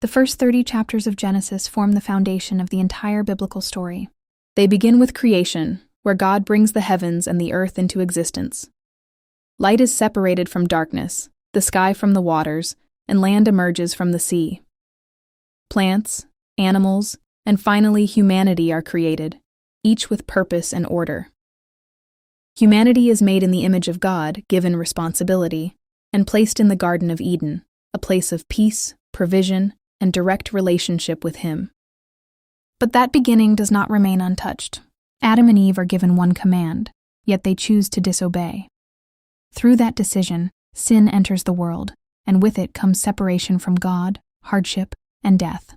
The first 30 chapters of Genesis form the foundation of the entire biblical story. They begin with creation, where God brings the heavens and the earth into existence. Light is separated from darkness, the sky from the waters, and land emerges from the sea. Plants, animals, and finally humanity are created, each with purpose and order. Humanity is made in the image of God, given responsibility, and placed in the Garden of Eden, a place of peace, provision, and direct relationship with Him. But that beginning does not remain untouched. Adam and Eve are given one command, yet they choose to disobey. Through that decision, sin enters the world, and with it comes separation from God, hardship, and death.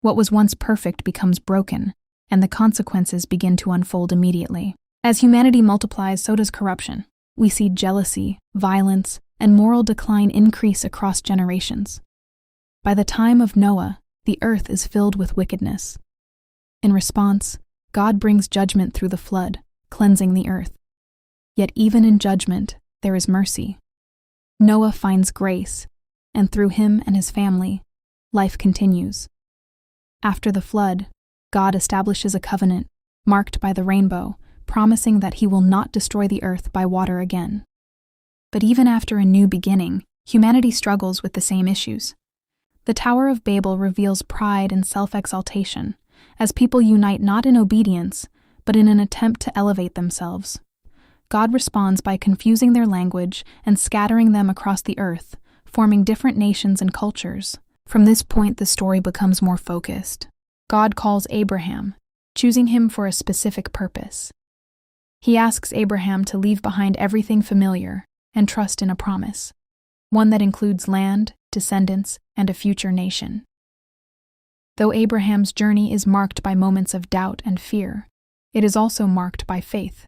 What was once perfect becomes broken, and the consequences begin to unfold immediately. As humanity multiplies, so does corruption. We see jealousy, violence, and moral decline increase across generations. By the time of Noah, the earth is filled with wickedness. In response, God brings judgment through the flood, cleansing the earth. Yet even in judgment, there is mercy. Noah finds grace, and through him and his family, life continues. After the flood, God establishes a covenant, marked by the rainbow, promising that He will not destroy the earth by water again. But even after a new beginning, humanity struggles with the same issues. The Tower of Babel reveals pride and self-exaltation, as people unite not in obedience, but in an attempt to elevate themselves. God responds by confusing their language and scattering them across the earth, forming different nations and cultures. From this point, the story becomes more focused. God calls Abraham, choosing him for a specific purpose. He asks Abraham to leave behind everything familiar and trust in a promise, one that includes land, descendants, and a future nation. Though Abraham's journey is marked by moments of doubt and fear, it is also marked by faith.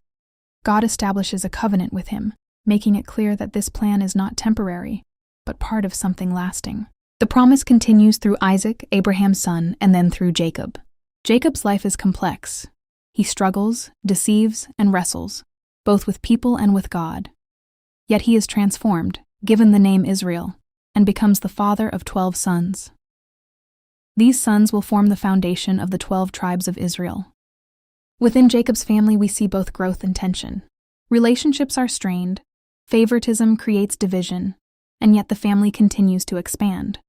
God establishes a covenant with him, making it clear that this plan is not temporary, but part of something lasting. The promise continues through Isaac, Abraham's son, and then through Jacob. Jacob's life is complex. He struggles, deceives, and wrestles, both with people and with God. Yet he is transformed, given the name Israel, and becomes the father of 12 sons. These sons will form the foundation of the 12 tribes of Israel. Within Jacob's family, we see both growth and tension. Relationships are strained, favoritism creates division, and yet the family continues to expand.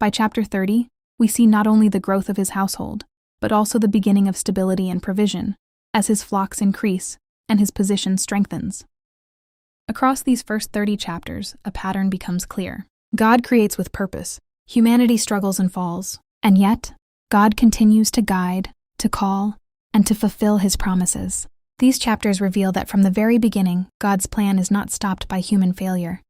By chapter 30, we see not only the growth of his household, but also the beginning of stability and provision, as his flocks increase and his position strengthens. Across these first 30 chapters, a pattern becomes clear. God creates with purpose, humanity struggles and falls, and yet, God continues to guide, to call, and to fulfill His promises. These chapters reveal that from the very beginning, God's plan is not stopped by human failure.